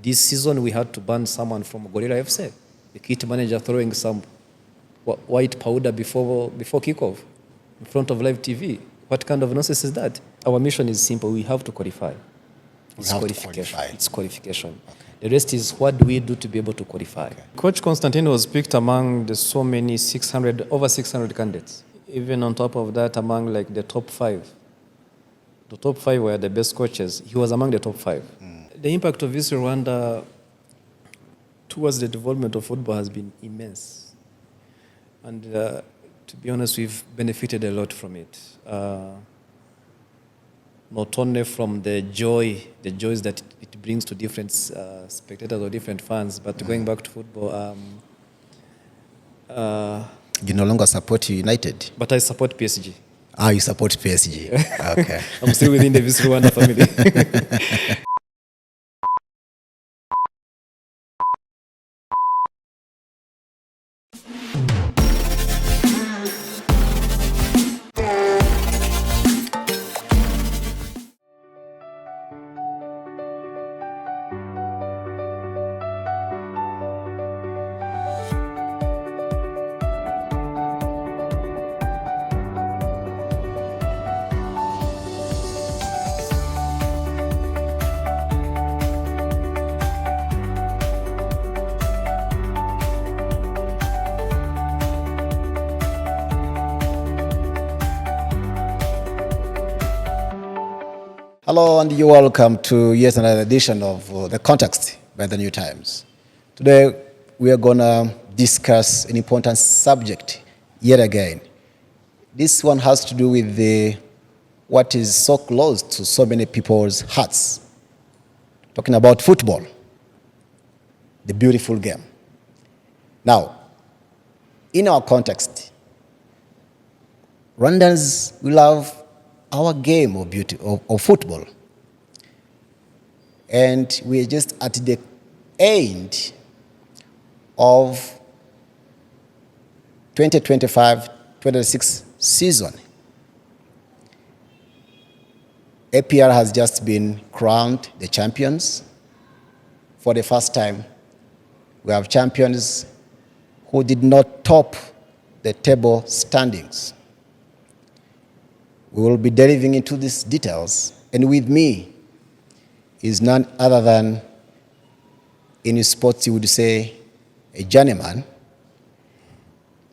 This season we had to ban someone from Gorilla FC. The kit manager throwing some white powder before kickoff in front of live TV. What kind of nonsense is that? Our mission is simple. We have to qualify. It's qualification. It's qualification. Okay. The rest is what do we do to be able to qualify. Okay. Coach Constantine was picked among the so many over 600 candidates. Even on top of that, among like the top 5. The top 5 were the best coaches. He was among the top 5. The impact of this Rwanda towards the development of football has been immense. And to be honest, we've benefited a lot from it. Not only from the joys that it brings to different spectators or different fans, but going back to football. You no longer support United? But I support PSG. Ah, you support PSG. Okay. I'm still within the Visit Rwanda family. Hello, and you're welcome to yet another edition of The Context by The New Times. Today, we are going to discuss an important subject yet again. This one has to do with what is so close to so many people's hearts. Talking about football, the beautiful game. Now, in our context, Rwandans, we love our game of beauty of football, and we are just at the end of 2025-26 season. APR has just been crowned the champions. For the first time, we have champions who did not top the table standings. We will be delving into these details, and with me is none other than, in sports you would say, a journeyman.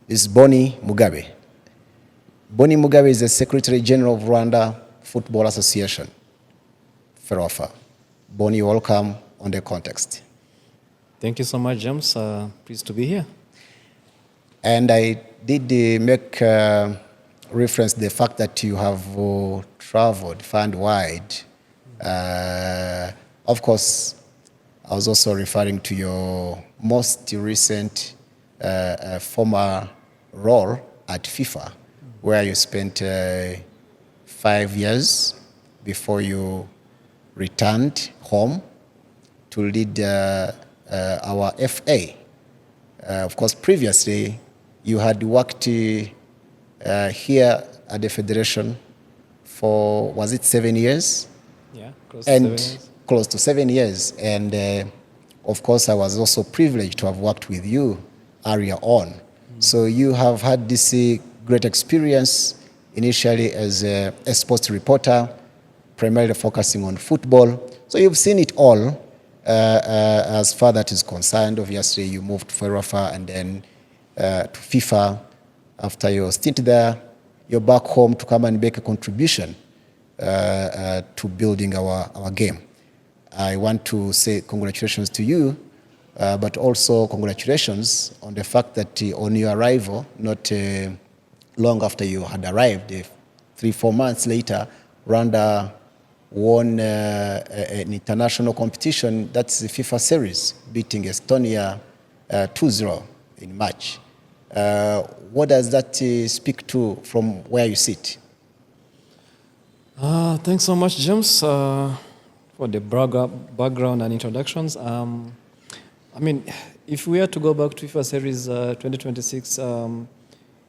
This is Boni Mugabe. Boni Mugabe is the Secretary General of Rwanda Football Association, FERWAFA. Boni, welcome on The Context. Thank you so much, James. Pleased to be here. And I did make reference the fact that you have traveled far and wide. Of course, I was also referring to your most recent former role at FIFA, where you spent 5 years before you returned home to lead our FA. Of course, previously, you had worked here at the Federation for, was it 7 years? Yeah, close to 7 years. Close to 7 years. And of course, I was also privileged to have worked with you earlier on. So you have had this great experience initially as a sports reporter, primarily focusing on football. So you've seen it all as far that is concerned. Obviously, you moved to FERWAFA and then to FIFA. After your stint there, you're back home to come and make a contribution to building our game. I want to say congratulations to you, but also congratulations on the fact that on your arrival, not long after you had arrived, 3-4 months later, Rwanda won an international competition, that's the FIFA series, beating Estonia 2-0 in March. What does that speak to from where you sit? Thanks so much, James, for the background and introductions. I mean, if we are to go back to FIFA Series 2026,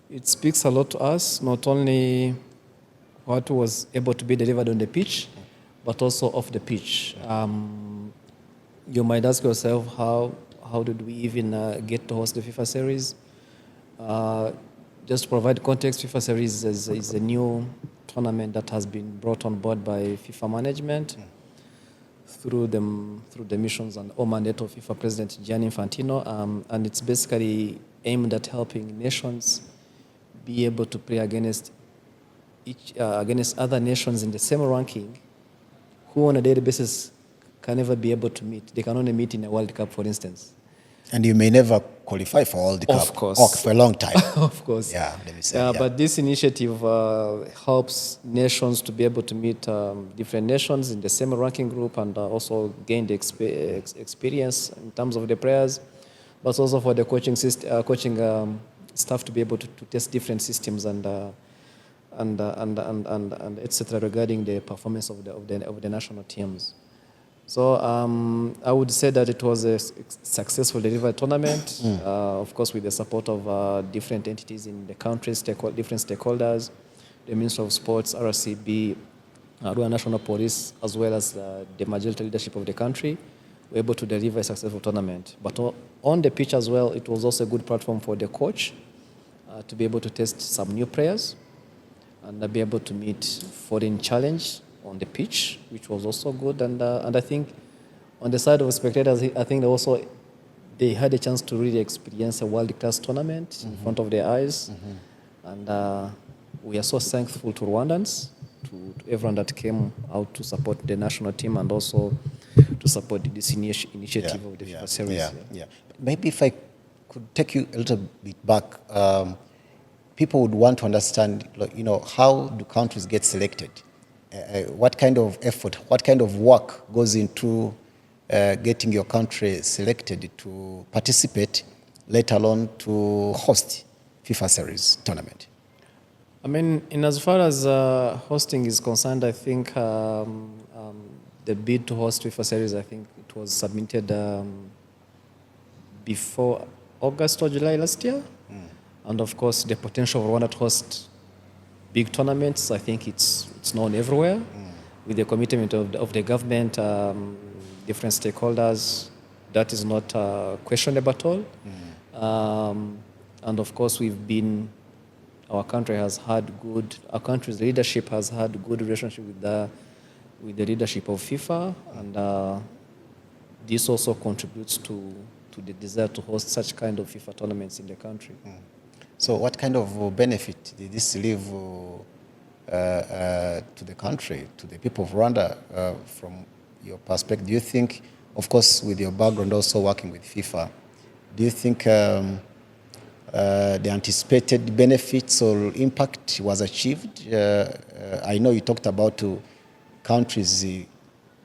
it speaks a lot to us, not only what was able to be delivered on the pitch, but also off the pitch. You might ask yourself, how did we even get to host the FIFA series? Uh, just to provide context, FIFA series is a new tournament that has been brought on board by FIFA management through the missions and or mandate of FIFA President Gianni Infantino, and it's basically aimed at helping nations be able to play against against other nations in the same ranking, who on a daily basis can never be able to meet. They can only meet in a World Cup, for instance. And you may never qualify for all the cup. Of course. Oh, for a long time. Of course. Yeah, let me say. Yeah. But this initiative helps nations to be able to meet different nations in the same ranking group and also gain the experience in terms of the players, but also for the coaching staff to be able to test different systems and etc. regarding the performance of the national teams. So I would say that it was a successful delivery tournament, of course with the support of different entities in the country, different stakeholders, the Ministry of Sports, RCB, Rwanda National Police, as well as the majority leadership of the country, were able to deliver a successful tournament. But on the pitch as well, it was also a good platform for the coach to be able to test some new players and be able to meet foreign challenge on the pitch, which was also good. And I think on the side of spectators, I think they had a chance to really experience a world-class tournament in front of their eyes. And we are so thankful to Rwandans, to everyone that came out to support the national team and also to support this initiative of the FIFA series. Maybe if I could take you a little bit back, people would want to understand, how do countries get selected? What kind of effort, what kind of work goes into getting your country selected to participate, let alone to host FIFA series tournament? I mean, in as far as hosting is concerned, I think the bid to host FIFA series, I think it was submitted before August or July last year. And of course, the potential of Rwanda to host big tournaments, I think it's known everywhere, with the commitment of the government, different stakeholders. That is not questionable at all. And of course, our country's leadership has had good relationship with the leadership of FIFA, and this also contributes to the desire to host such kind of FIFA tournaments in the country. So what kind of benefit did this leave to the country, to the people of Rwanda, from your perspective? Do you think, of course, with your background also working with FIFA, do you think the anticipated benefits or impact was achieved? I know you talked about countries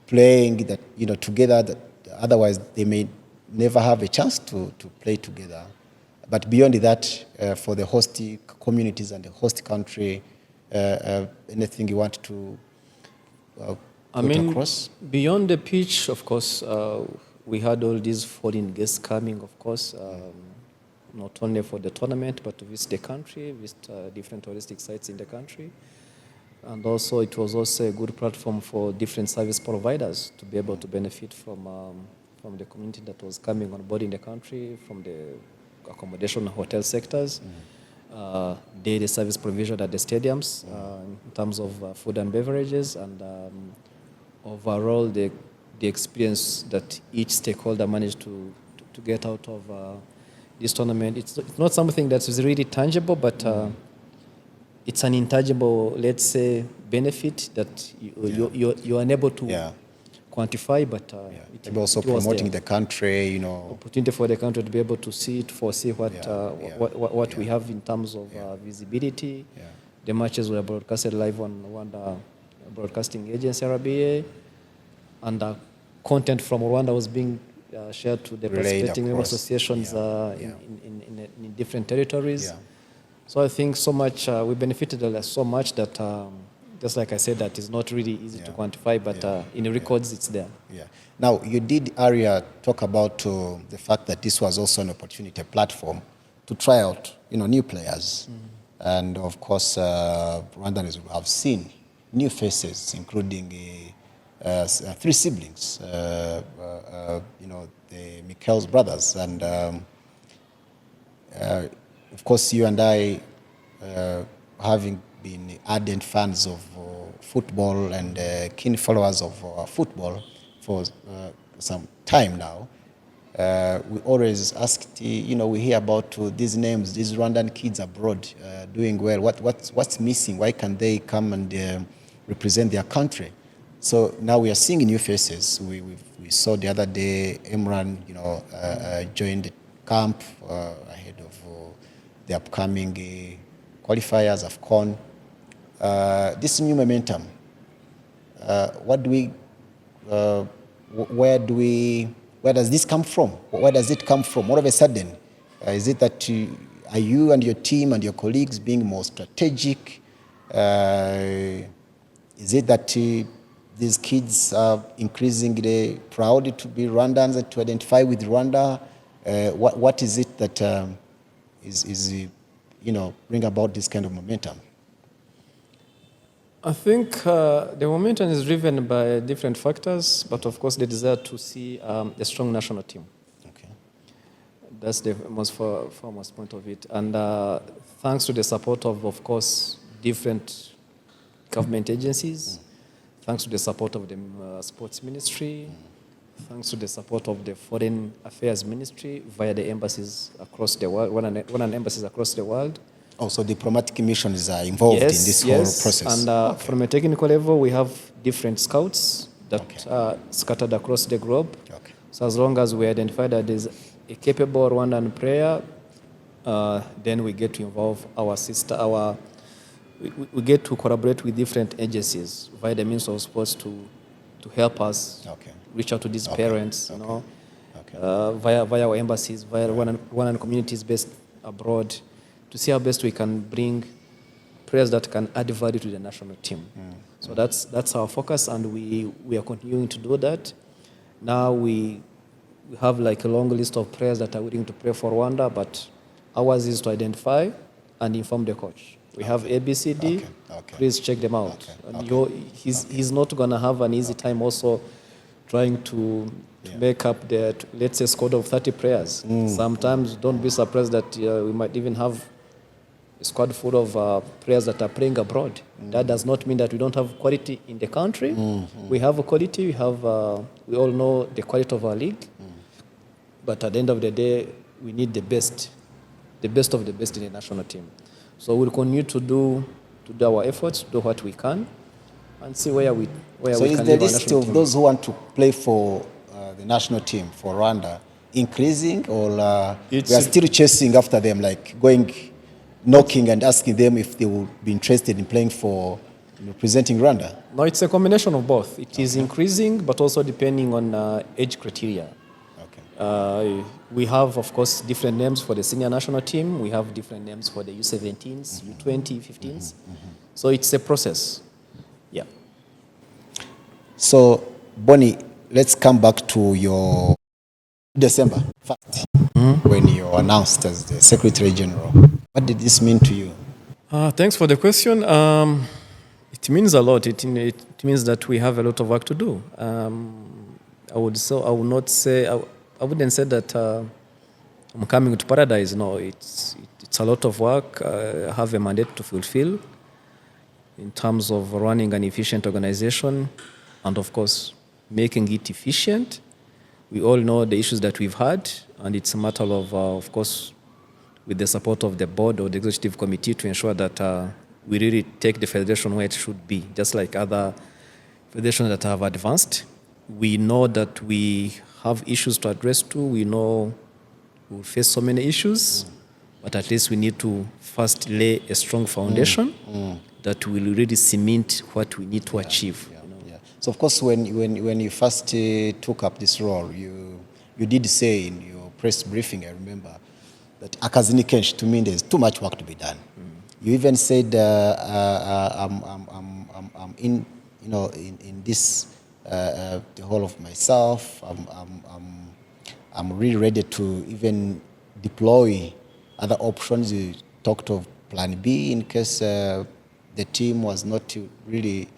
playing that, together, that otherwise they may never have a chance to play together. But beyond that, for the host communities and the host country, anything you want to put across? Beyond the pitch, of course, we had all these foreign guests coming, of course, not only for the tournament, but to visit the country, visit different touristic sites in the country. And also, it was also a good platform for different service providers to be able to benefit from the community that was coming on board in the country, from the accommodation and hotel sectors, daily service provision at the stadiums in terms of food and beverages, and overall the experience that each stakeholder managed to get out of this tournament. It's not something that is really tangible, but it's an intangible, let's say, benefit that you are unable to quantify, but it also promoting the country, opportunity for the country to be able to foresee what we have in terms of visibility. The matches were broadcasted live on Rwanda Broadcasting Agency (RBA), and content from Rwanda was being shared to the participating member associations in different territories. So I think we benefited so much that. Just like I said, that is not really easy to quantify, but in the records, it's there. Now, you did, Aria, talk about the fact that this was also an opportunity, a platform to try out, new players. And of course, Rwandans have seen new faces, including three siblings, the Mikel's brothers. And of course, you and I, having been ardent fans of football and keen followers of football for some time now, we always asked, we hear about these names, these Rwandan kids abroad doing well. What's missing? Why can't they come and represent their country? So now we are seeing new faces. We saw the other day Imran, joined the camp ahead of the upcoming qualifiers, AFCON. This new momentum, where does this come from? Where does it come from? All of a sudden, is it that are you and your team and your colleagues being more strategic? Is it that these kids are increasingly proud to be Rwandans and to identify with Rwanda? What is it that bring about this kind of momentum? I think the momentum is driven by different factors, but of course the desire to see a strong national team. Okay. That's the most foremost point of it. And thanks to the support of course, different government agencies, thanks to the support of the sports ministry, thanks to the support of the foreign affairs ministry via the embassies across the world, one embassies across the world. Also, diplomatic missions are involved in this whole process. And from a technical level, we have different scouts that are scattered across the globe. Okay. So as long as we identify that there's a capable Rwandan player, then we get to involve we get to collaborate with different agencies via the means of sports to help us reach out to these parents, via our embassies, via Rwandan communities based abroad, to see how best we can bring players that can add value to the national team. So that's our focus, and we are continuing to do that. Now we have like a long list of players that are willing to play for Rwanda, but ours is to identify and inform the coach. We have ABCD. Please check them out. He's not going to have an easy time also trying to make up the, let's say, squad of 30 players. Sometimes don't be surprised that we might even have a squad full of players that are playing abroad. That does not mean that we don't have quality in the country. We have a quality. We all know the quality of our league. But at the end of the day, we need the best of the best in the national team. So we'll continue to do our efforts, do what we can, and see where we can leave our national team. So is the list of those who want to play for the national team, for Rwanda, increasing, or we are still chasing after them, like knocking and asking them if they would be interested in playing for representing Rwanda? No, it's a combination of both. It is increasing, but also depending on age criteria. We have, of course, different names for the senior national team. We have different names for the U17s, U20, U15s. So it's a process. Yeah. So, Bonnie, let's come back to your December 1st, when you were announced as the Secretary General. What did this mean to you? Thanks for the question. It means a lot. It means that we have a lot of work to do. I wouldn't say that I'm coming to paradise. No, it's a lot of work. I have a mandate to fulfill in terms of running an efficient organization and, of course, making it efficient. We all know the issues that we've had, and it's a matter of course, with the support of the board or the executive committee, to ensure that we really take the federation where it should be, just like other federations that have advanced. We know that we have issues to address too. We know we'll face so many issues, but at least we need to first lay a strong foundation that will really cement what we need to achieve. So, of course, when you first took up this role, you did say in your press briefing, I remember, that akazini kenshi, to me, there's too much work to be done. You even said, I'm in this, the whole of myself. I'm really ready to even deploy other options. You talked of Plan B in case the team was not really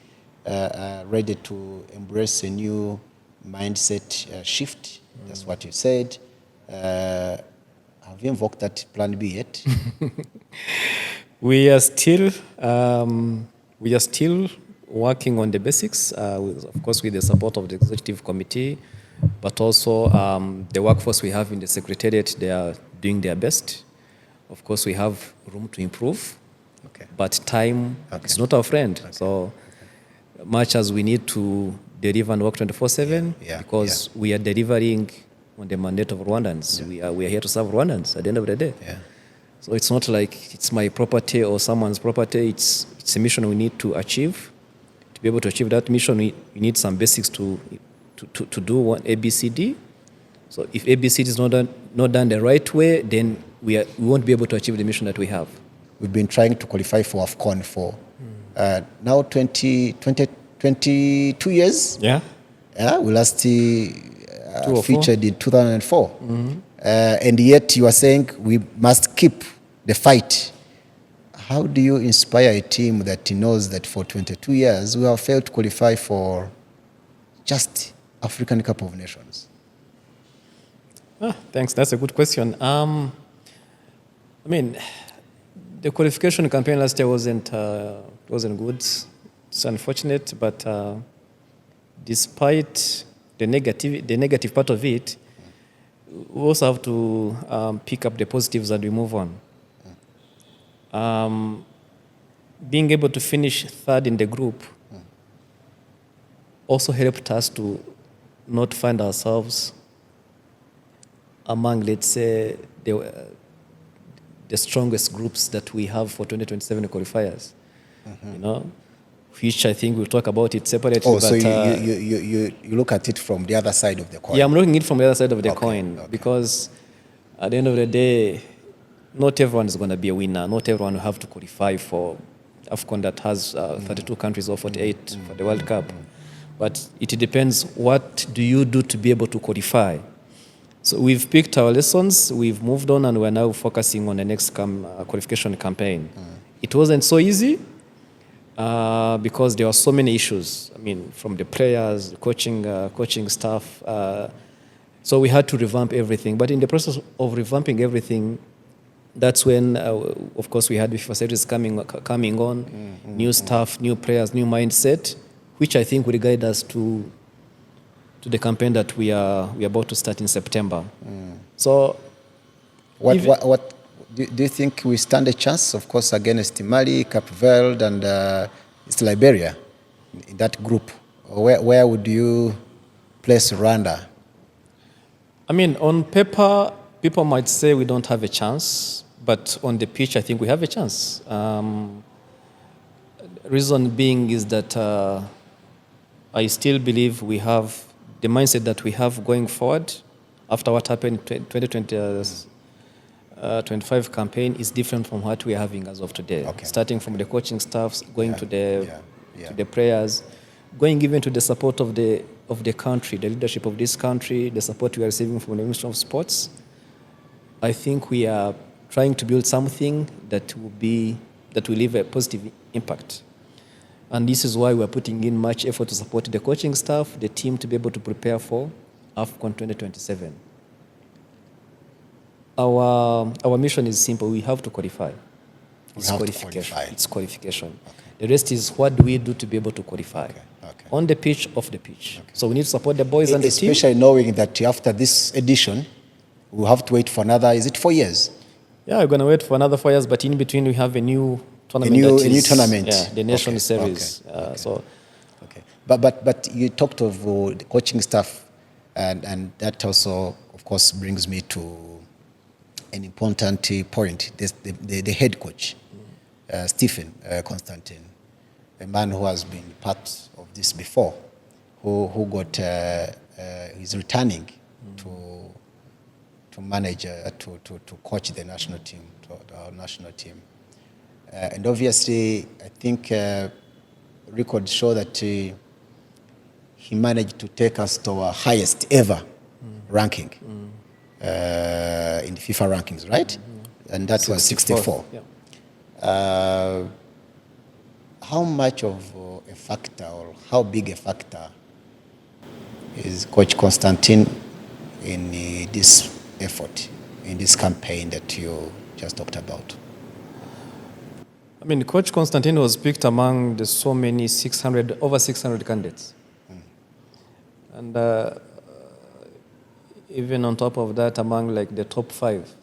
ready to embrace a new mindset shift. That's what you said. Have you invoked that plan B yet? We are still working on the basics, of course, with the support of the executive committee, but also the workforce we have in the secretariat. They are doing their best. Of course, we have room to improve, but time is not our friend. So much as we need to deliver and work 24/7, because we are delivering on the mandate of Rwandans. We are here to serve Rwandans at the end of the day. So it's not like it's my property or someone's property. It's a mission we need to achieve. To be able to achieve that mission, we need some basics to do one ABCD. So if ABCD is not done the right way, then we won't be able to achieve the mission that we have. We've been trying to qualify for AFCON for now 22 years. Yeah. We last featured in 2004. And yet you are saying we must keep the fight. How do you inspire a team that knows that for 22 years we have failed to qualify for just African Cup of Nations? Thanks. That's a good question. I mean, the qualification campaign last year wasn't good. It's unfortunate, but despite the negative part of it, we also have to pick up the positives and we move on. Being able to finish third in the group also helped us to not find ourselves among, let's say, the strongest groups that we have for 2027 qualifiers. You know, which I think we'll talk about it separately. Oh, so you look at it from the other side of the coin. Yeah, I'm looking at it from the other side of the coin, because at the end of the day, not everyone is going to be a winner. Not everyone will have to qualify for AFCON that has 32 countries or 48 for the World Cup. But it depends, what do you do to be able to qualify? So we've picked our lessons, we've moved on, and we're now focusing on the next qualification campaign. It wasn't so easy because there were so many issues. I mean, from the players, the coaching staff. So we had to revamp everything. But in the process of revamping everything, that's when, of course, we had the facilities coming on, new staff, new players, new mindset, which I think will guide us to the campaign that we are about to start in September. So, what do you think we stand a chance, of course, against Mali, Cape Verde, and it's Liberia in that group? Where would you place Rwanda? I mean, on paper, people might say we don't have a chance, but on the pitch, I think we have a chance. Reason being is that I still believe we have the mindset that we have going forward after what happened in 2025 campaign is different from what we are having as of today. Starting from the coaching staffs, going to the players, going even to the support of the country, the leadership of this country, the support we are receiving from the Ministry of Sports. I think we are trying to build something that will leave a positive impact. And this is why we are putting in much effort to support the coaching staff, the team, to be able to prepare for AFCON 2027. Our mission is simple. We have to qualify. It's qualification. The rest is, what do we do to be able to qualify? On the pitch, off the pitch. So we need to support the boys and the team. Especially knowing that after this edition, we'll have to wait for another, is it 4 years? Yeah, we're going to wait for another 4 years, but in between we have a new tournament. A new tournament. Yeah, the Nation Series. But you talked of the coaching staff, and that also, of course, brings me to an important point. The head coach, Stephen Constantine, a man who has been part of this before, who got is returning to manage to coach the national team, our national team. And obviously, I think records show that he managed to take us to our highest ever ranking in the FIFA rankings, right? And that was 64. how much of a factor or how big a factor is Coach Constantine in this effort, in this campaign that you just talked about? I mean, Coach Constantine was picked among the so many over 600 candidates. And even on top of that, among like the top 5.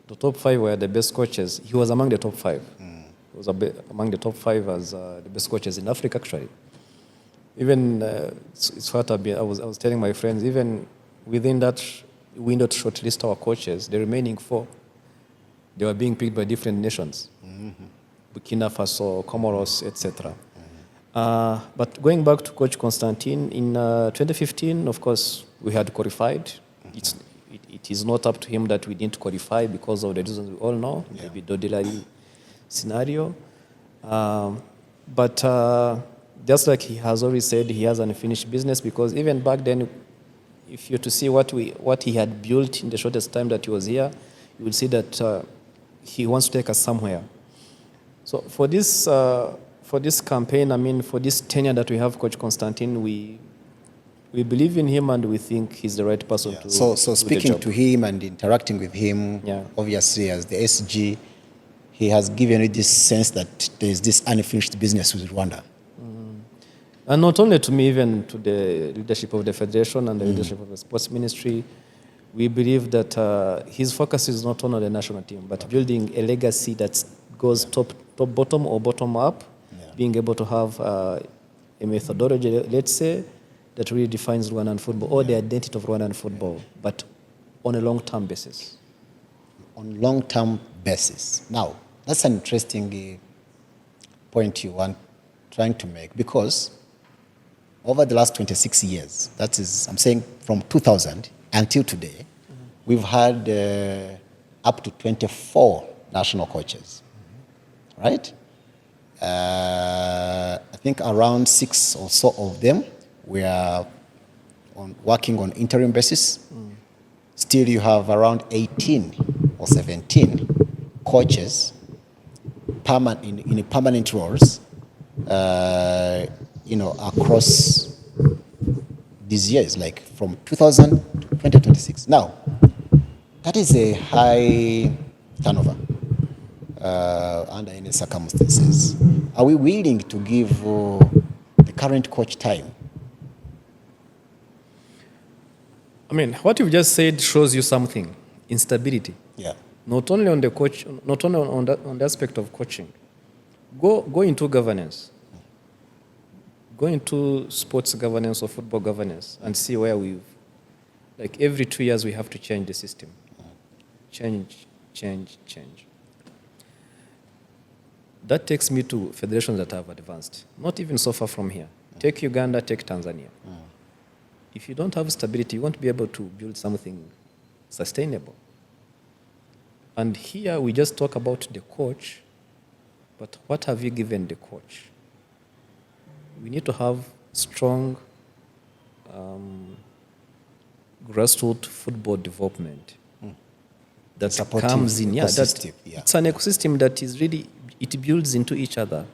The top 5 were the best coaches. He was among the top 5. He was among the top 5 as the best coaches in Africa, actually. Even, it's what I was telling my friends, even within that window to shortlist our coaches, the remaining 4, they were being picked by different nations. Burkina Faso, Comoros, etc. But going back to Coach Constantine, in 2015, of course, we had qualified. It is not up to him that we didn't qualify because of the reasons we all know, maybe Dodilari scenario. But just like he has already said, he has unfinished business, because even back then, if you're to see what he had built in the shortest time that he was here, you will see that he wants to take us somewhere. So for this campaign, I mean, for this tenure that we have Coach Constantine, we believe in him and we think he's the right person to So do speaking the job. to him and interacting with him, obviously as the SG, he has given you this sense that there's this unfinished business with Rwanda. And not only to me, even to the leadership of the Federation and the leadership of the Sports Ministry, we believe that his focus is not only on the national team, but building a legacy that goes top bottom or bottom up, being able to have a methodology, let's say, that really defines Rwandan football, or the identity of Rwandan football, but on a long-term basis. On long-term basis. Now, that's an interesting point you want trying to make, because over the last 26 years, that is, I'm saying from 2000 until today, we've had up to 24 national coaches, right? I think around 6 or so of them were working on interim basis. Still, you have around 18 or 17 coaches in permanent roles, across these years, like from 2000 to 2026. Now, that is a high turnover under any circumstances. Are we willing to give the current coach time? I mean, what you've just said shows you something: instability. Yeah. Not only on the coach, not only on the aspect of coaching. Go into governance. Go into sports governance or football governance and see where like every 2 years we have to change the system. Change. That takes me to federations that have advanced, not even so far from here. Take Uganda, take Tanzania. If you don't have stability, you won't be able to build something sustainable. And here we just talk about the coach, but what have you given the coach? We need to have strong grassroots football development that comes in. It's an ecosystem that is really, it builds into each other.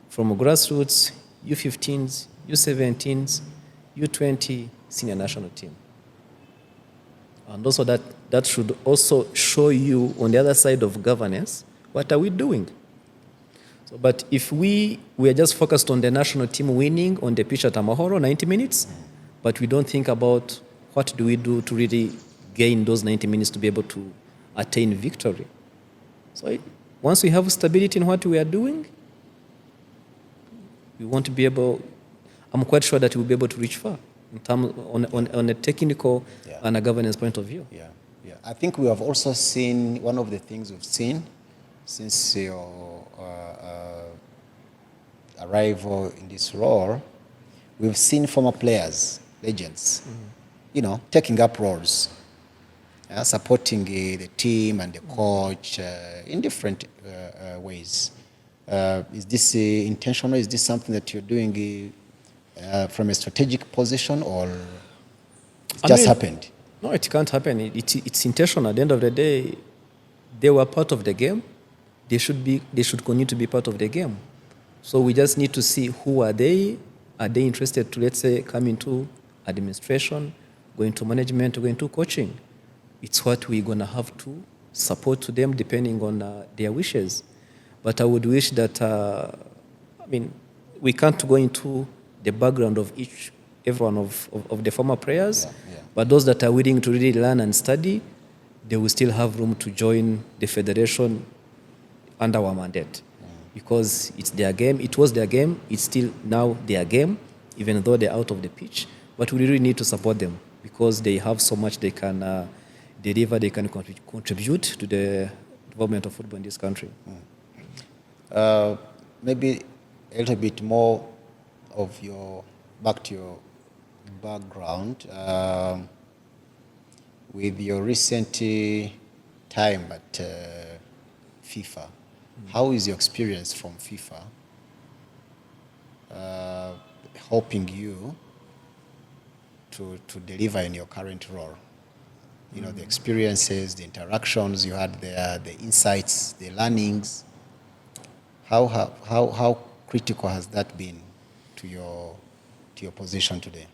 From grassroots, U15s, U17s, U20, senior national team. And also that should also show you on the other side of governance, what are we doing? So, but if we are just focused on the national team winning on the pitch at Amahoro, 90 minutes, but we don't think about what do we do to really gain those 90 minutes to be able to attain victory. So once we have stability in what we are doing, we want to be able, I'm quite sure that we'll be able to reach far in terms on a technical and a governance point of view. Yeah. I think we have also seen, one of the things we've seen since your arrival in this role, we've seen former players, legends, taking up roles, supporting the team and the coach in different ways. Is this intentional? Is this something that you're doing from a strategic position, or it just happened? No, it can't happen. It's intentional. At the end of the day, they were part of the game. They should continue to be part of the game. So we just need to see who are they. Are they interested to, let's say, come into administration, go into management, go into coaching? It's what we're going to have to support to them depending on their wishes. But I would wish that, we can't go into the background of every one of the former players, but those that are willing to really learn and study, they will still have room to join the federation under our mandate. Because it's their game, it was their game, it's still now their game, even though they're out of the pitch. But we really need to support them because they have so much they can deliver, they can contribute to the development of football in this country. Maybe a little bit more of back to your background. With your recent time at FIFA, how is your experience from FIFA helping you to deliver in your current role? You know, the experiences, the interactions you had there, the insights, the learnings. How critical has that been to your position today?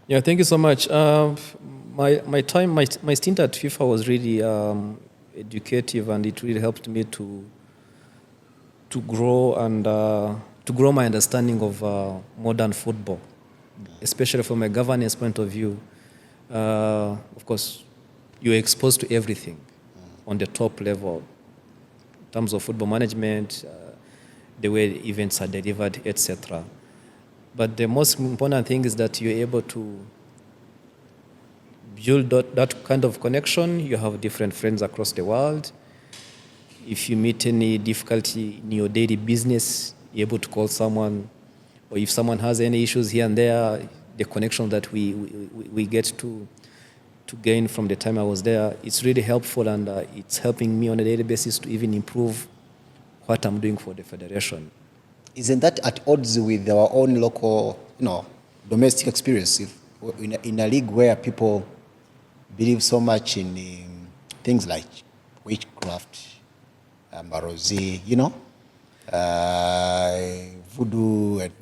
Yeah, thank you so much. My stint at FIFA was really educative, and it really helped me to grow and to grow my understanding of modern football, especially from a governance point of view. Of course, you're exposed to everything on the top level in terms of football management, the way events are delivered, etc. But the most important thing is that you're able to build that kind of connection. You have different friends across the world. If you meet any difficulty in your daily business, you're able to call someone. Or if someone has any issues here and there, the connection that we get to gain from the time I was there, it's really helpful, and it's helping me on a daily basis to even improve what I'm doing for the federation. Isn't that at odds with our own local, domestic experience? In a league where people believe so much in things like witchcraft, marozi, voodoo, and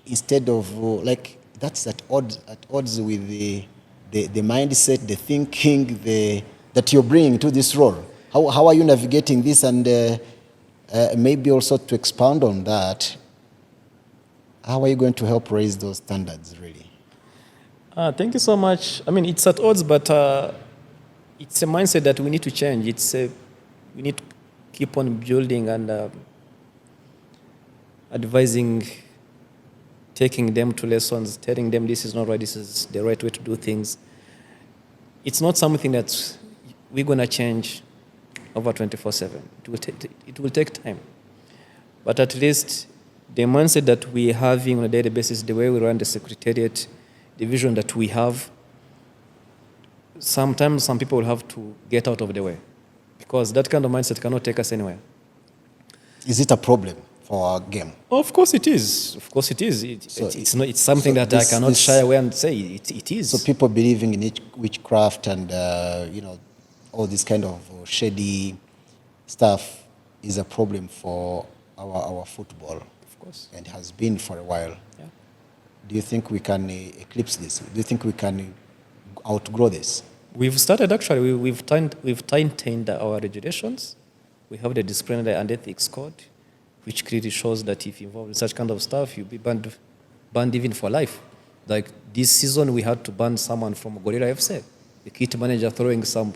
instead of that's at odds with the mindset, the thinking that you're bringing to this role. How are you navigating this, and maybe also to expound on that, how are you going to help raise those standards, really? Thank you so much. It's at odds, but it's a mindset that we need to change. We need to keep on building and advising, taking them to lessons, telling them this is not right, this is the right way to do things. It's not something that we're going to change over 24/7. It will take time. But at least the mindset that we're having on a daily basis, the way we run the secretariat, the vision that we have, sometimes some people will have to get out of the way because that kind of mindset cannot take us anywhere. Is it a problem for our game? Of course it is. Of course it is. It's something that I cannot shy away and say it is. So people believing in witchcraft and all this kind of shady stuff is a problem for our football. Of course. And has been for a while. Yeah. Do you think we can eclipse this? Do you think we can outgrow this? We've started actually. We've tightened our regulations. We have the disciplinary and ethics code, which clearly shows that if you're involved in such kind of stuff, you'll be banned even for life. Like this season, we had to ban someone from Gorilla FC, the kit manager throwing some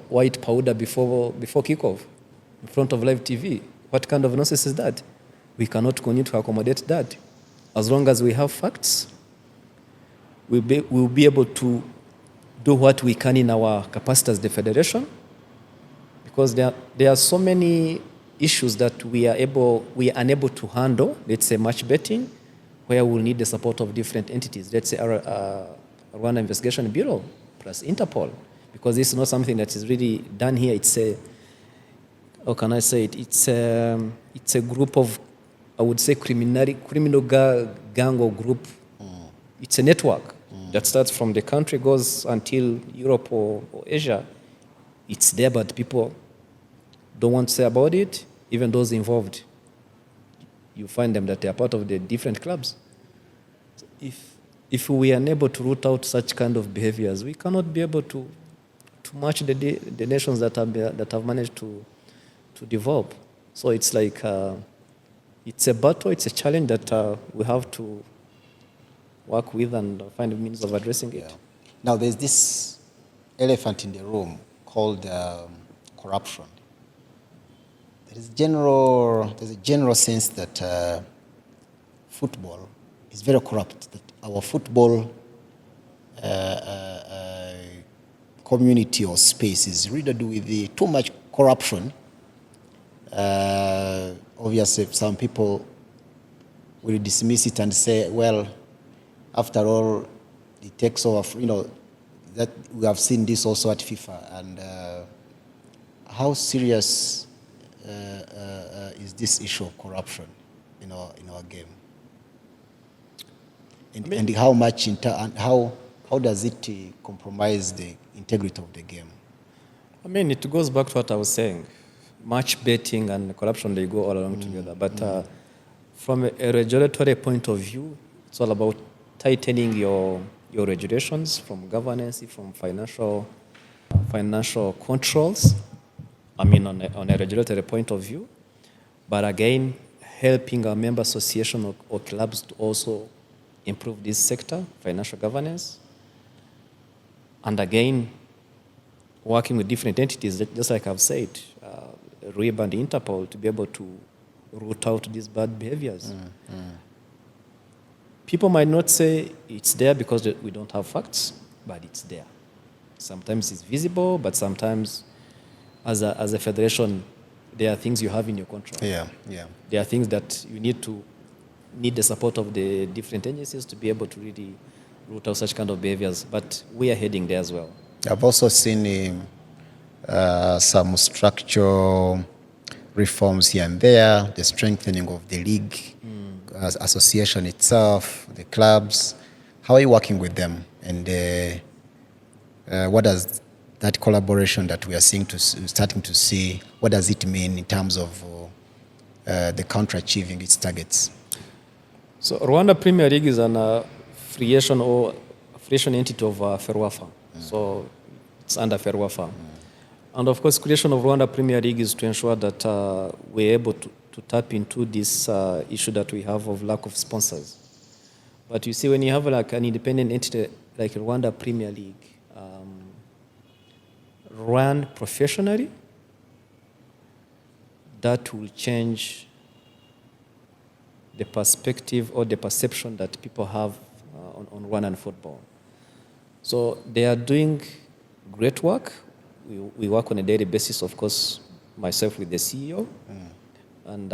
white powder before kickoff in front of live TV. What kind of nonsense is that? We cannot continue to accommodate that. As long as we have facts, we'll be able to do what we can in our capacity as the federation, because there are so many issues that we are unable to handle. Let's say match betting, where we'll need the support of different entities. Let's say our Rwandan Investigation Bureau plus Interpol, because this is not something that is really done here. It's how can I say it? It's a group of, I would say, criminal gang or group. It's a network that starts from the country, goes until Europe or Asia. It's there, but people don't want to say about it. Even those involved, you find them that they are part of the different clubs. If we are unable to root out such kind of behaviors, we cannot be able to match the nations that have managed to develop. So it's like it's a battle, it's a challenge that we have to work with and find a means of addressing it. Yeah. Now there's this elephant in the room called corruption. There's a general sense that football is very corrupt, that our football community or space is riddled with too much corruption. Obviously, some people will dismiss it and say, well, after all, it takes over, that we have seen this also at FIFA. And how serious is this issue of corruption in our game? And how much, how does it compromise the integrity of the game? I mean, it goes back to what I was saying. Match betting and corruption, they go all along together. But from a regulatory point of view, it's all about tightening your regulations from governance, from financial controls. I mean, on a regulatory point of view. But again, helping our member association or clubs to also improve this sector, financial governance. And again, working with different entities, just like I've said, RIB and Interpol, to be able to root out these bad behaviors. People might not say it's there because we don't have facts, but it's there. Sometimes it's visible, but sometimes as a federation, there are things you have in your control. Yeah. There are things that you need the support of the different agencies to be able to really root out such kind of behaviors. But we are heading there as well. I've also seen some structural reforms here and there, the strengthening of the league, association itself, the clubs. How are you working with them? And what does that collaboration that we are starting to see, what does it mean in terms of the country achieving its targets? So Rwanda Premier League is an affiliation entity of FERWAFA. So it's under FERWAFA. And of course, creation of Rwanda Premier League is to ensure that we're able to tap into this issue that we have of lack of sponsors. But you see, when you have like an independent entity like Rwanda Premier League, run professionally, that will change the perspective or the perception that people have on Rwandan football. So they are doing great work. We work on a daily basis, of course, myself with the CEO. And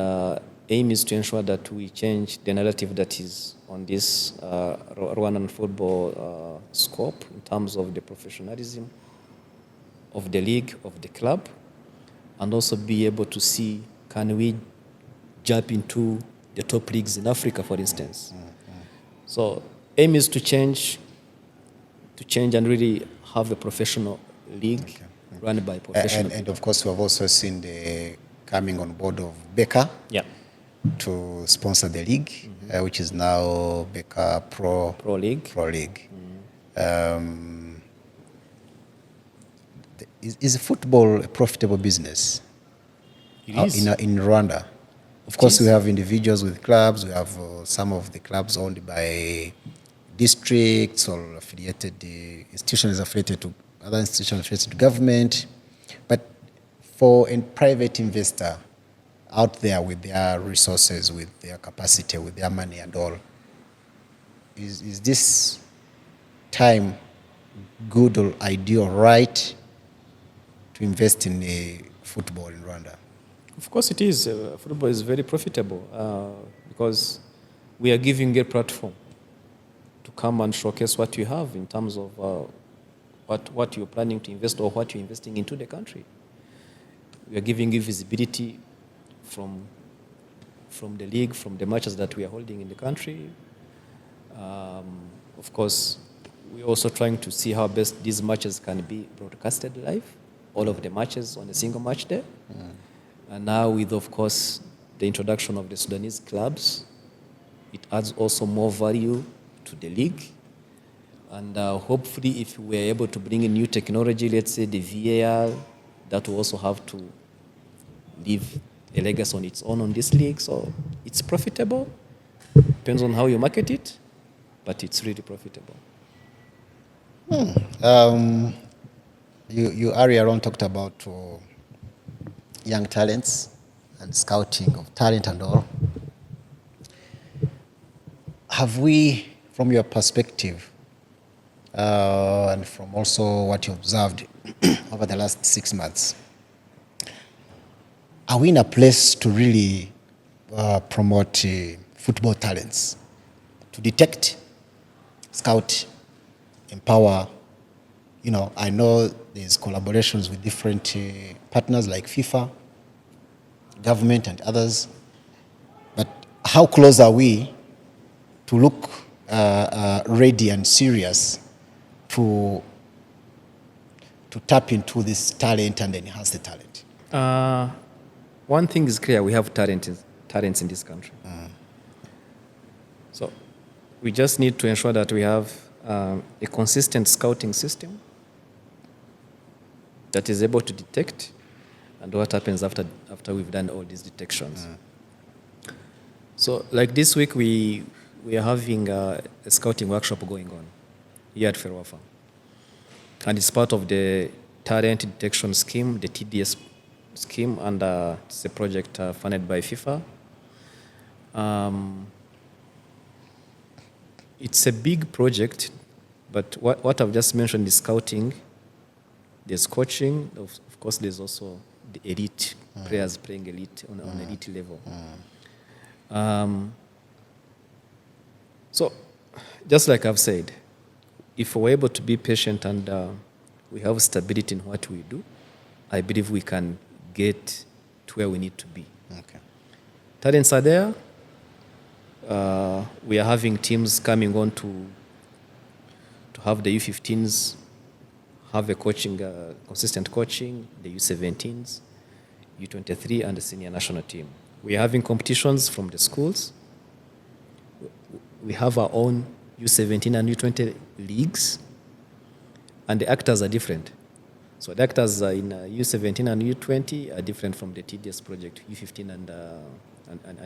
aim is to ensure that we change the narrative that is on this Rwandan football scope in terms of the professionalism of the league, of the club, and also be able to see, can we jump into the top leagues in Africa, for instance. So aim is to change and really have a professional league run by professional and of course, we have also seen the coming on board of Becca to sponsor the league, which is now Becca Pro League. Is football a profitable business? It is. In Rwanda? Of course, we have individuals with clubs. We have some of the clubs owned by districts or affiliated institutions affiliated to other institutions affiliated to government. But for a private investor out there with their resources, with their capacity, with their money and all, is this time good or ideal, right, to invest in football in Rwanda? Of course it is. Football is very profitable because we are giving a platform to come and showcase what you have in terms of what you're planning to invest or what you're investing into the country. We are giving you visibility from the league, from the matches that we are holding in the country. Of course, we're also trying to see how best these matches can be broadcasted live, all of the matches on a single match day. And now with, of course, the introduction of the Sudanese clubs, it adds also more value to the league. And hopefully if we're able to bring in new technology, let's say the VAR, that will also have to leave a legacy on its own on this league. So it's profitable. Depends on how you market it, but it's really profitable. You earlier on talked about young talents and scouting of talent and all. Have we, from your perspective, and from also what you observed over the last 6 months, are we in a place to really promote football talents, to detect, scout, empower? You know, I know there's collaborations with different partners like FIFA, government and others, but how close are we to look ready and serious to tap into this talent and enhance the talent? One thing is clear, we have talents in this country. So we just need to ensure that we have a consistent scouting system that is able to detect and what happens after we've done all these detections. So like this week, we are having a scouting workshop going on here at FERWAFA. And it's part of the talent detection scheme, the TDS scheme, and it's a project funded by FIFA. It's a big project, but what I've just mentioned is scouting, there's coaching, of course there's also the elite players playing elite on elite level. So just like I've said, if we're able to be patient and we have stability in what we do, I believe we can get to where we need to be. Okay. Talents are there. We are having teams coming on to have the U15s have a coaching, consistent coaching, the U17s, U23, and the senior national team. We are having competitions from the schools. We have our own U17 and U20 leagues, and the actors are different. So the actors in U17 and U20 are different from the TDS project, U15 and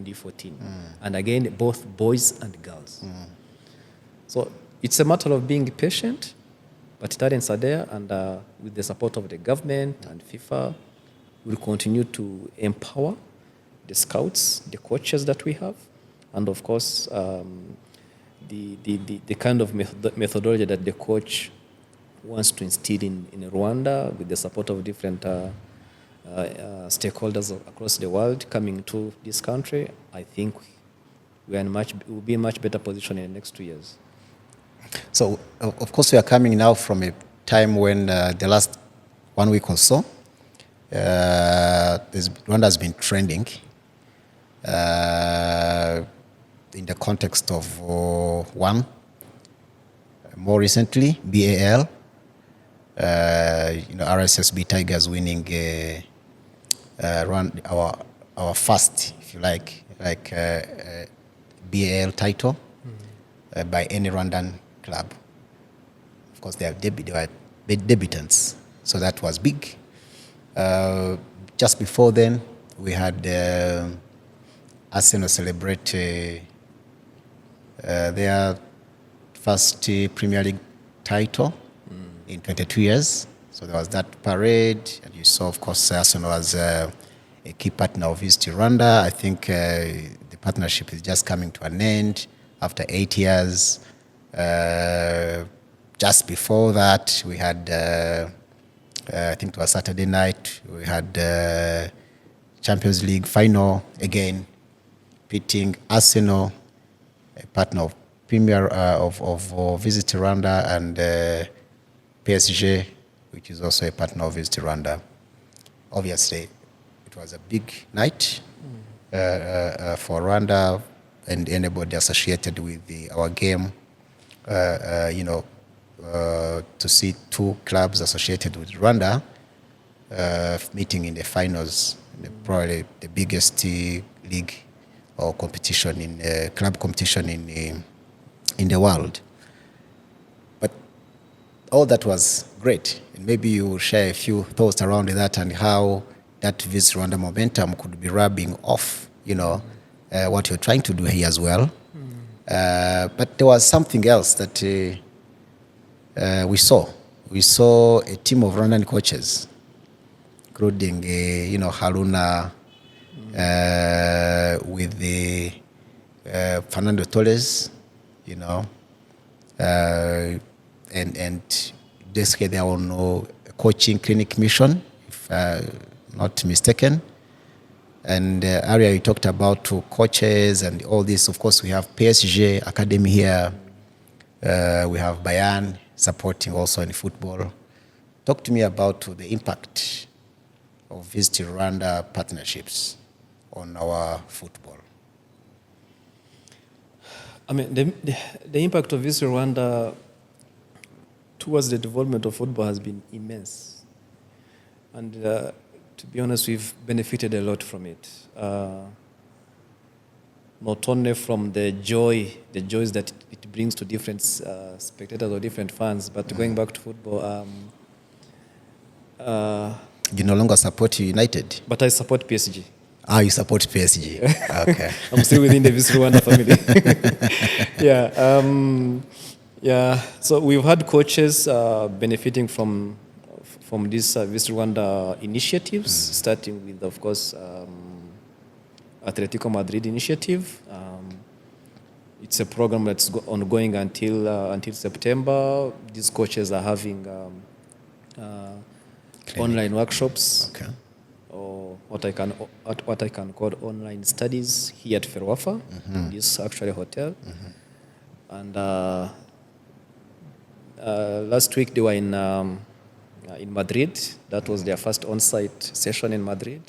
U14. And again, both boys and girls. So it's a matter of being patient, but talents are there, and with the support of the government and FIFA, we'll continue to empower the scouts, the coaches that we have, and of course, the kind of methodology that the coach wants to instill in Rwanda with the support of different stakeholders across the world coming to this country. I think we'll be in much better position in the next 2 years. So, of course, we are coming now from a time when the last 1 week or so, Rwanda has been trending in the context of one, more recently, BAL, RSSB Tigers winning our first, if you like BAL title by any Rwandan club. Of course, they were debutants, so that was big. Just before then, we had Arsenal celebrate their first Premier League title in 22 years. So there was that parade, and you saw, of course, Arsenal as a key partner of Visit Rwanda. I think the partnership is just coming to an end after 8 years. Just before that, we had, I think it was Saturday night, we had Champions League final again, pitting Arsenal, a partner of Premier of Visit Rwanda, and PSG, which is also a partner of Visit Rwanda. Obviously, it was a big night for Rwanda and anybody associated with our game. To see two clubs associated with Rwanda meeting in the finals probably the biggest league or competition in club competition in the world. But all that was great. And maybe you share a few thoughts around that and how that Visit Rwanda momentum could be rubbing off, what you're trying to do here as well. But there was something else that we saw. We saw a team of Rwandan coaches, including, Haruna, with the Fernando Torres, and basically they are on a coaching clinic mission, if not mistaken. And earlier you talked about coaches and all this. Of course, we have PSG Academy here. We have Bayern supporting also in football. Talk to me about the impact of Visit Rwanda partnerships on our football. I mean, the impact of Visit Rwanda towards the development of football has been immense. And to be honest, we've benefited a lot from it. Not only from the joys that it brings to different spectators or different fans, but going back to football. You no longer support United? But I support PSG. You support PSG. Okay. I'm still within the Visit Rwanda family. Yeah. So we've had coaches benefiting from these Visit Rwanda initiatives, starting with, of course, Atletico Madrid initiative. It's a program that's ongoing until September. These coaches are having online workshops, okay, or what I can call online studies here at FERWAFA, this actually hotel. And last week they were in Madrid. That was their first on-site session in Madrid.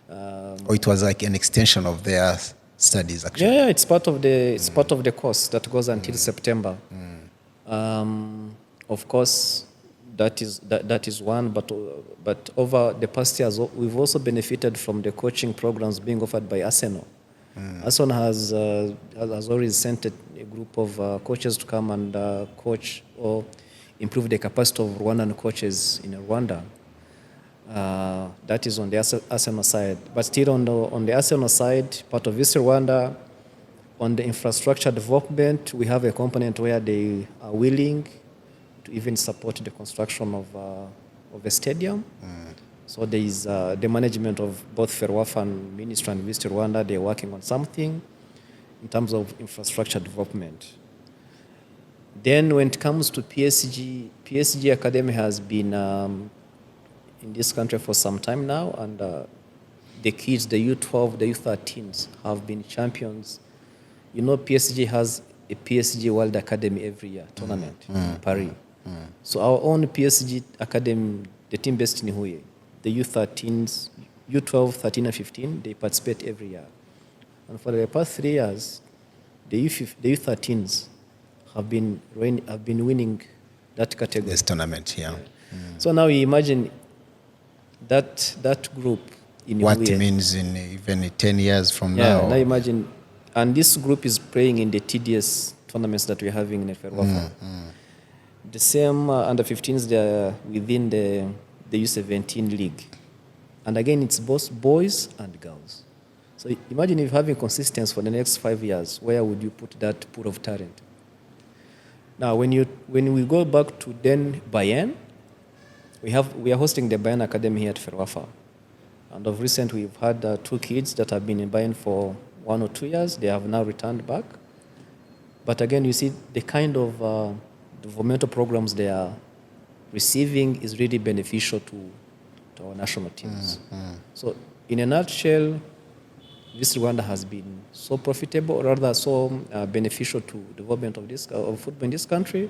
It was like an extension of their studies, actually. Yeah, it's part of the course that goes until September. Of course, that is one. But over the past years, we've also benefited from the coaching programs being offered by Arsenal. Arsenal has already sent a group of coaches to come and coach or improve the capacity of Rwandan coaches in Rwanda. That is on the Arsenal side. But still on the Arsenal side, part of Visit Rwanda, on the infrastructure development, we have a component where they are willing to even support the construction of a stadium. So there is the management of both FERWAFA and Ministry and Visit Rwanda. They're working on something in terms of infrastructure development. Then when it comes to PSG Academy has been in this country for some time now, and the kids, the U12, the U13s have been champions. PSG has a PSG World Academy every year tournament in Paris. So our own PSG Academy, the team based in Huye, the U13s, U12, 13 and 15, they participate every year. And for the past 3 years, the U13s have been winning that category. This tournament, yeah. So now you imagine that group in what Huye. It means in even 10 years from now. Now imagine, and this group is playing in the TDS tournaments that we're having in FERWAFA. The same under 15s, they're within the U17 league. And again, it's both boys and girls. So imagine if having consistency for the next 5 years, where would you put that pool of talent? Now, when we go back to then Bayern, we are hosting the Bayern Academy here at FERWAFA. And of recent, we've had 2 kids that have been in Bayern for 1 or 2 years. They have now returned back. But again, you see the kind of developmental programs they are receiving is really beneficial to our national teams. So in a nutshell, Visit Rwanda has been so profitable, or rather so beneficial to development of football in this country.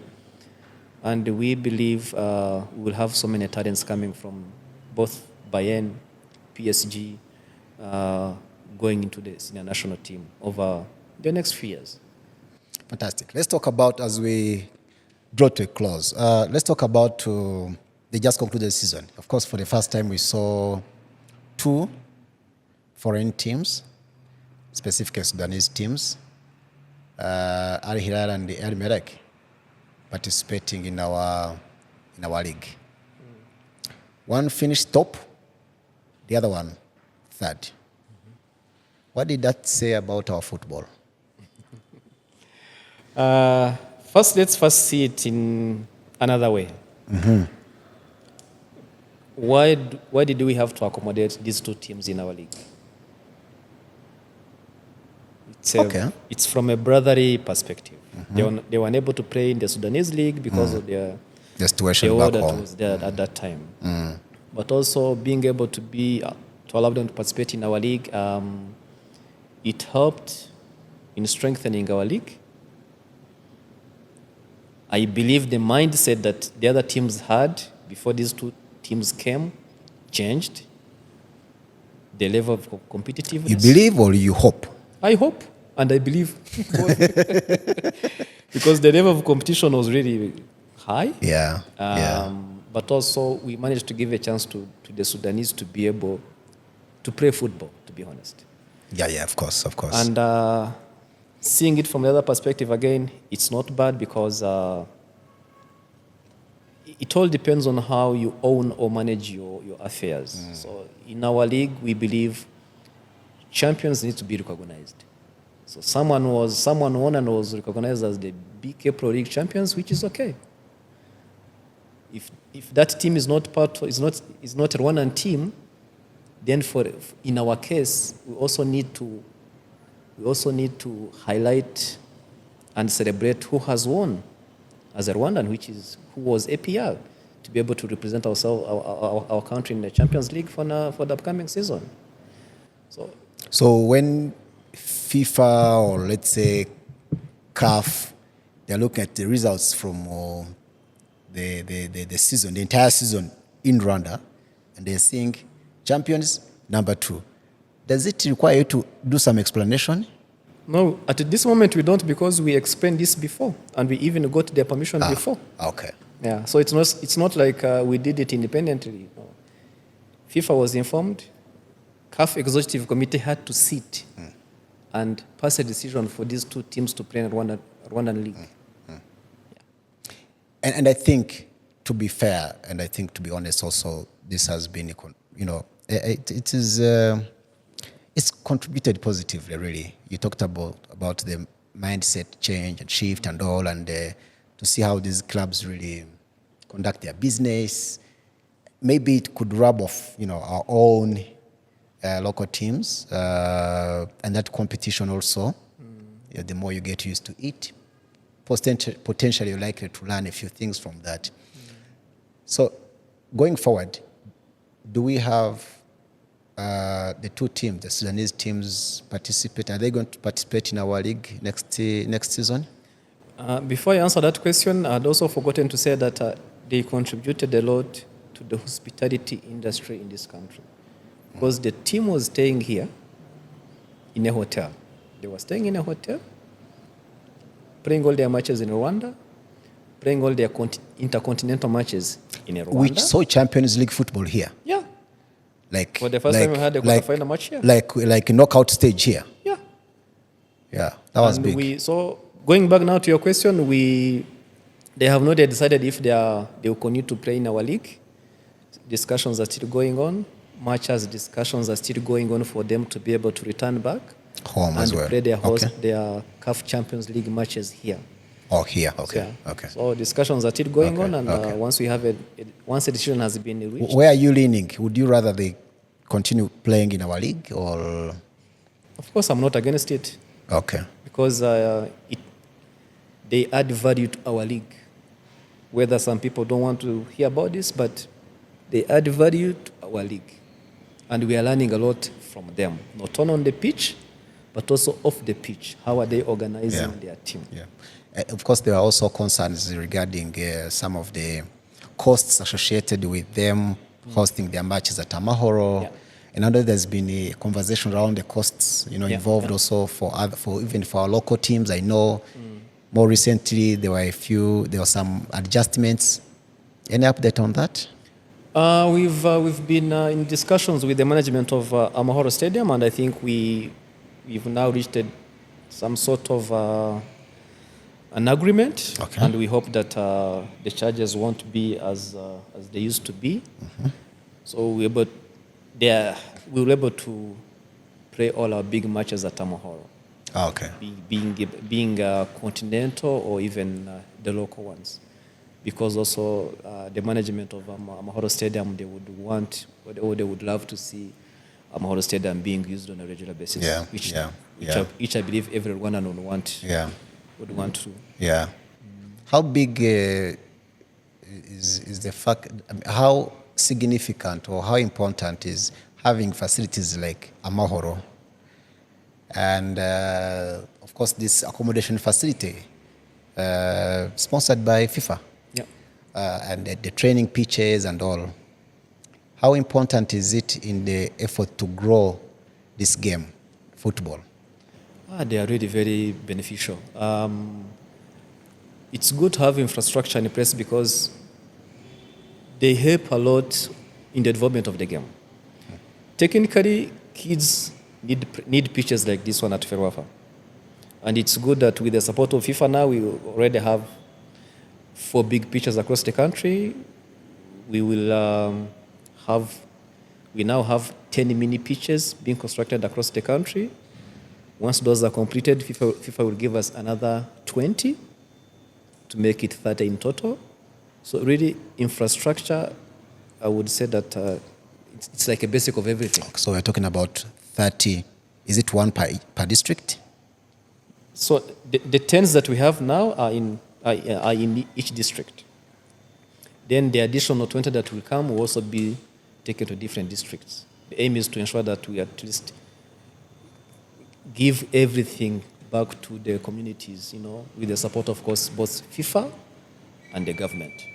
And we believe we will have so many talents coming from both Bayern, PSG, going into the senior national team over the next few years. Fantastic. Let's talk about, as we draw to a close, let's talk about the just concluded season. Of course, for the first time, we saw 2 foreign teams, specifically Sudanese teams, Al Hilal and the Al Merrek, participating in our league. One finished top, the other one third. What did that say about our football? Let's first see it in another way. Why did we have to accommodate these two teams in our league? It's from a brotherly perspective. They were unable to play in the Sudanese league because of the situation order back that home. was there at that time. But also being able to allow them to participate in our league, it helped in strengthening our league. I believe the mindset that the other teams had before these two teams came changed. The level of competitiveness. You believe or you hope? I hope and I believe. Because the level of competition was really high. But also we managed to give a chance to the Sudanese to be able to play football, to be honest. Yeah, of course. And seeing it from the other perspective again, it's not bad because it all depends on how you own or manage your affairs. So in our league, we believe champions need to be recognized. So someone won and was recognized as the BK Pro League champions, which is okay. If that team is not a Rwandan team, then in our case, we also need to highlight and celebrate who has won as a Rwandan, who was APR, to be able to represent our country in the Champions League for the upcoming season. So when FIFA or let's say CAF, they're looking at the results from the season, the entire season in Rwanda, and they're seeing champions number 2. Does it require you to do some explanation? No, at this moment we don't, because we explained this before and we even got their permission before. Okay. Yeah, so it's not like we did it independently. No. FIFA was informed. CAF Executive Committee had to sit and pass a decision for these two teams to play in Rwandan League. And I think, to be fair, and I think to be honest also, this has been, it's contributed positively, really. You talked about the mindset change and shift and all, and to see how these clubs really conduct their business. Maybe it could rub off, our own local teams, and that competition also. The more you get used to it, potentially you're likely to learn a few things from that. So going forward, do we have the two teams, the Sudanese teams, participate? Are they going to participate in our league next season? Before I answer that question, I'd also forgotten to say that they contributed a lot to the hospitality industry in this country. Because the team was staying here in a hotel. They were staying in a hotel, playing all their matches in Rwanda, playing all their intercontinental matches in Rwanda. Which saw Champions League football here? Yeah. For the first time we had a quarterfinal match here. Like a knockout stage here? Yeah. Yeah, that was big. So going back now to your question, they have not yet decided if they will continue to play in our league. Discussions are still going on. Matches discussions are still going on for them to be able to return back home as well, play their CAF Champions League matches here. Oh, here, okay. So, yeah. Okay. So discussions are still going on, and once a decision has been reached. Where are you leaning? Would you rather they continue playing in our league, or? Of course, I'm not against it. Okay. Because they add value to our league. Whether some people don't want to hear about this, but they add value to our league. And we are learning a lot from them, not only on the pitch, but also off the pitch. How are they organizing their team? Yeah. Of course, there are also concerns regarding some of the costs associated with them hosting their matches at Amahoro. Yeah. And I know there's been a conversation around the costs, involved also for our local teams. I know more recently there were some adjustments. Any update on that? We've been in discussions with the management of Amahoro Stadium, and I think we've now reached some sort of an agreement, Okay. and we hope that the charges won't be as they used to be. So we were able to play all our big matches at Amahoro, Okay. being continental or even the local ones. Because also the management of Amahoro Stadium, they would love to see Amahoro Stadium being used on a regular basis. Yeah, Which I believe every Rwandan would want to. Yeah. How big is the fact? How significant or how important is having facilities like Amahoro, and of course this accommodation facility sponsored by FIFA? And the training pitches and all. How important is it in the effort to grow this game, football? They are really very beneficial. It's good to have infrastructure in place because they help a lot in the development of the game. Technically, kids need pitches like this one at FERWAFA. And it's good that with the support of FIFA now, we already have 4 big pitches across the country. We now have 10 mini pitches being constructed across the country. Once those are completed, FIFA will give us another 20 to make it 30 in total. So really, infrastructure, I would say that it's like a basic of everything. So we're talking about 30. Is it one per district? So the 10s that we have now are in each district. Then the additional 20 that will come will also be taken to different districts. The aim is to ensure that we at least give everything back to the communities, with the support, of course, both FIFA and the government.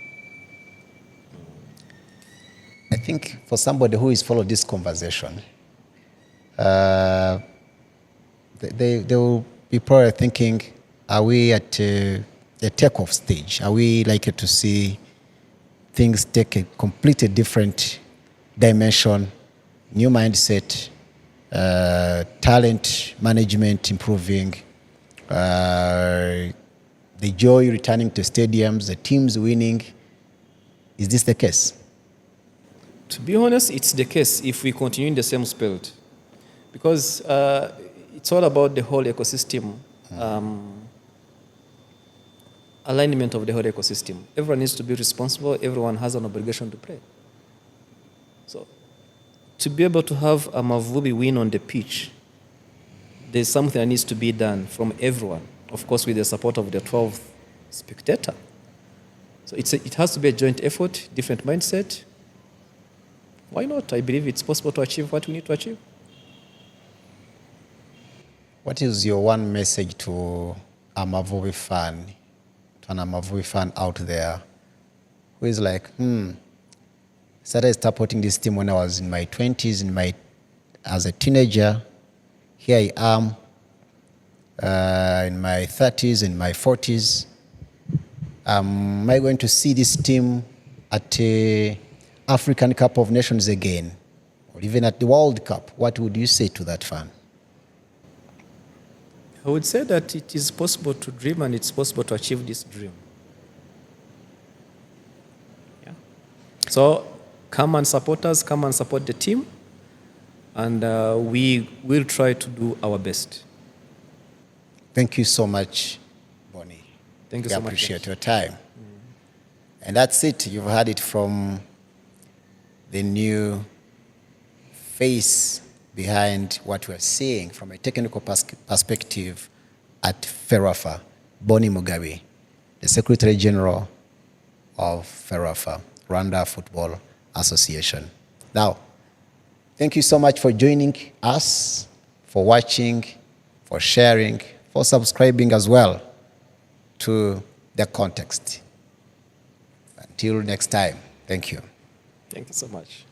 I think for somebody who is following this conversation, they will be probably thinking, are we at the takeoff stage? Are we likely to see things take a completely different dimension, new mindset, talent management improving, the joy returning to stadiums, the teams winning? Is this the case? To be honest, it's the case if we continue in the same spirit. Because it's all about the whole ecosystem, alignment of the whole ecosystem. Everyone needs to be responsible. Everyone has an obligation to play. So to be able to have a Mavubi win on the pitch, there's something that needs to be done from everyone, of course, with the support of the 12th spectator. So it has to be a joint effort, different mindset. Why not? I believe it's possible to achieve what we need to achieve. What is your one message to a Mavubi fan, to an Amavubi fan out there who is like, started supporting this team when I was in my 20s, as a teenager. Here I am in my 30s, in my 40s. Am I going to see this team at the African Cup of Nations again, or even at the World Cup? What would you say to that fan? I would say that it is possible to dream and it's possible to achieve this dream. Yeah. So come and support us, come and support the team, and we will try to do our best. Thank you so much, Bonnie. Thank you so much. I appreciate your time. And that's it. You've heard it from the new face behind what we're seeing from a technical perspective at FERWAFA, Bonnie Mugabe, the Secretary General of FERWAFA, Rwanda Football Association. Now, thank you so much for joining us, for watching, for sharing, for subscribing as well to The Context. Until next time, thank you. Thank you so much.